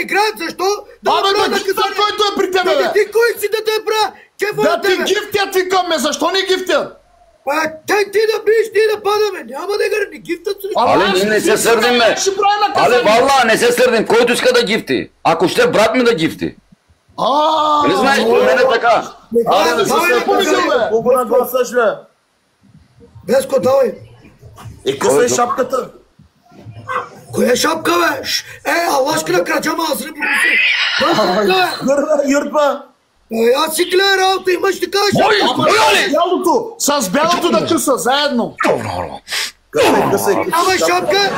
играят, защо? Абе, да гифтят, който е при тебе, бе! Ти кой си да те бра? Да ти гифтят, викам ме, защо не гифтят? Ти да биш, ти да падаме, няма да ни гифтат. Але ние не се сърдим, бе. Але вала, не се сърдим, който иска да гифти. Ако ще брат ми да гифти. Не знаеш, при мен е така. Абе, не се помисъл, бе! Колко нагласаш, бе? Веско, давай. Късай шапката. Коя шапка, бе? Алашка на краджама, аз не продуси. Юртба. Аз си гледа работа, имаш така шапка. Бялото! С бялото да къса, заедно! Късай. Ама шапка,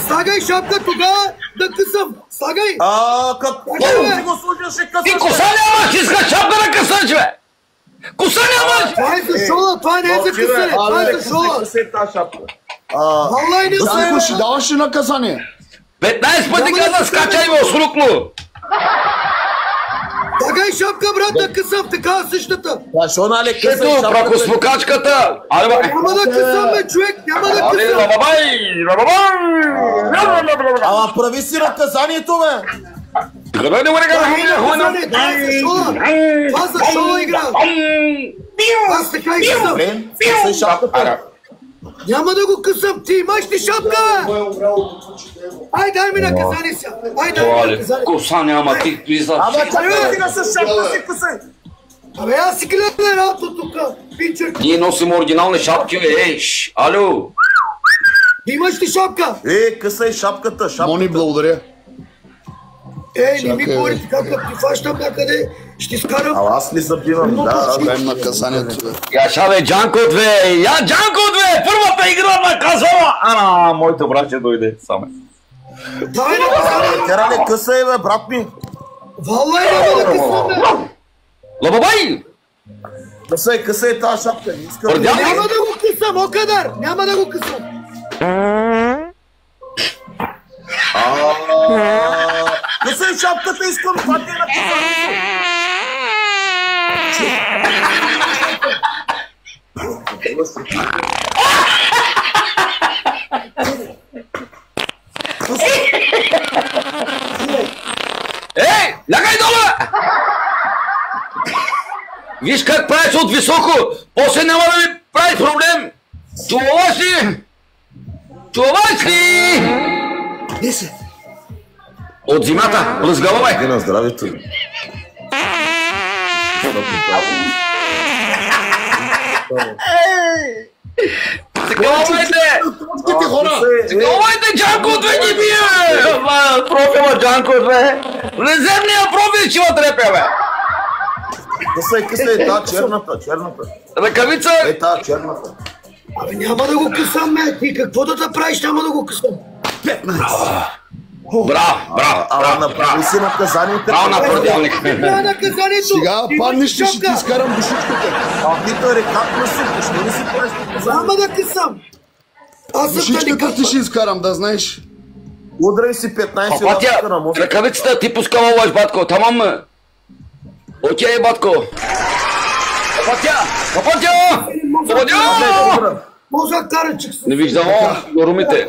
слагай шапка тогава да късам. Слагай. Какво ти го служаше късаш? Ти коса нямаш, иска шапка да късаш, бе! Коса нямаш! Това е за шола, това не е за късане, това е за шола. Късай тази шапка. Валай не Да знае. си даваш ли наказание? 15 пъти каза скачай ме осрукло! Слагай шапка, брат, да късам, така същата. Защо, нали, късай Ето, шапката? прахосмокачката! Але, бе! Няма да късам, бе, човек, няма да Але, късам. лабабай! Лабабай! Ама прави си наказанието, бе! Това е за шола. Това за шола игра. Аз така и късам. Късай шапката. Няма да го късам, ти имаш ли шапка, бе? Ай, дай ми наказание сега. Ай, дай ми наказание. Коса няма, ти пизда. Ама чакай сега с шапка си късай. Абе, аз си гледам работа тук, пинчер. Ние носим оригинални шапки, бе, еш! Алло! Имаш ли шапка? Късай шапката, шапката. Мони, благодаря. Не ми говори така, като ти фащам някъде, ще скарам. Ала аз ли забивам, да. Дай наказанието, бе. Я шабе, Джанкот, бе! Я Джанкот, бе! Първата игра наказала! Моето братче дойде саме. Дай наказание. Тера ли късай, бе, брат ми? Валай, няма да късам, бе. Лабабай! Късай тази шапка. Няма да го късам, Окадар, няма да го късам. Късай шапката, искам, това ти е наказанието. Ей! Лягай долу, бе! Виж как правиш от високо! После няма да ми прави проблем! Чуваш ли? Чуваш ли? Не се. От зимата, разгълвай! Иди на здравето. Загълвайте! Загълвайте, Джанко, две ги бие! Профила, Джанко, две! Резервния профил ще вътрепя, бе! Късай, тази черната. Ръкавица! Тази черната. Абе, няма да го късам, бе. Ти какво да правиш, няма да го късам. 15. Браво! Направи си наказанието. Браво на продълник! Това е наказанието. Сега паднеш, ще ти изкарам душичката. Питър, как на си? Защо не си правиш наказанието? Няма да късам. Аз съм Душичката ти ще изкарам, да знаеш. Удрай си 15 Папатя, лапка на мозък. ръкавицата ти пускала лъж, батко, тамам ме. Окей, батко. Папатя! Мозък карачик. Не виждам румите.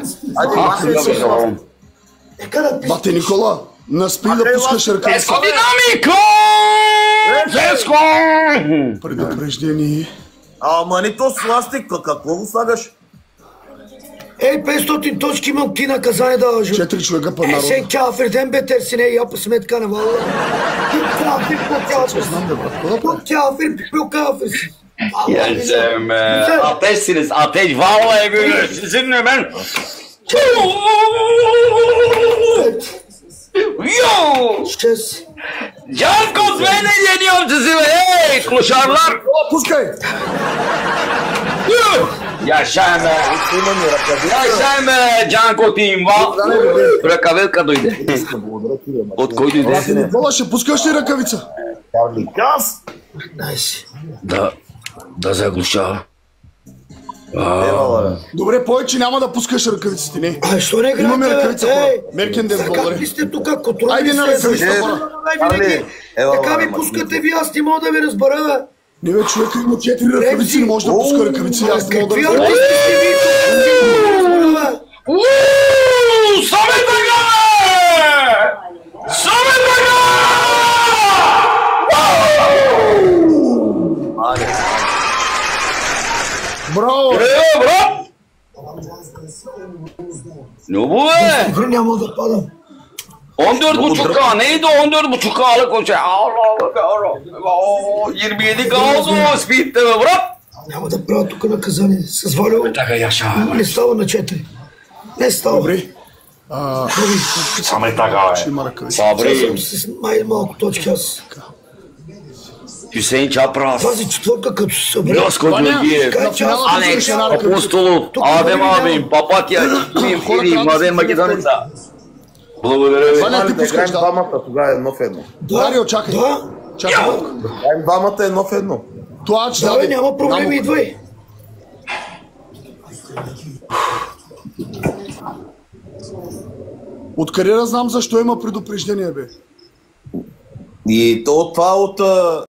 Бате, Никола, наспи да пускаш ръкавица. Еско динамико! Еско! Предупреждение. Ама не то сластик, какво го слагаш? 500 точки имам ти наказание да лъжа. 4 човека по народ. Sen kafir den betersin ey yapı smetkanı valla. Kafir bu kafirsin. Bu kafir bu kafirsin. Yaşam ateşsiniz, ateş. Vallahi böyle sizinle ben. Yo! Kes. Cankos beni yeniyorum sizi be. Hey kuşarlar. Пускай! Yaşayın be. Yaşayın be Canko Team. Ръкавилка дойде. От кой дойде? Никола, ще пускаш ли ръкавица? Газ! Nice. Да заглушава. Добре, повече няма да пускаш ръкавиците, не. Що не играете? Имаме ръкавица, хора. Меркенден, Как благодаря. ли сте тук? Контролни Айде на ръкавица, хора. Така ми пускате ви, аз не мога да ви разбера, бе. Не бе, човека има 4 ръкавици, не може да пуска ръкавици, аз не мога да Какви разбера. артисти сте ви тук? Саме така, бе! Браво! Браво! Любо е! Добре, няма да падам. 14.5K neydi 14.5K'lık o şey. Allah Allah. 27 K oldu o speed'de be bırak. Няма да правя тук наказание. С Валю Така яша. не става на 4. Не става. Добре. Само е така бе. Ще има ръкави. Сабри. Съм с малко точки аз. Hüseyin Çapraz. Тази четвърка като се събере. Yosko Gölgiyev. Така че аз Alex Apostolov. Adem abim. Papatya. Kim Fili. Mladen Македоница. Благодаря ви. Ваня, ти пускаш, Играем да. двамата, тогава едно в едно. Дарио, чакай. Да, Чакай. Играем двамата едно в едно. Това че да, бе, няма проблеми, идвай. Откъде да знам защо има предупреждение, бе? И това от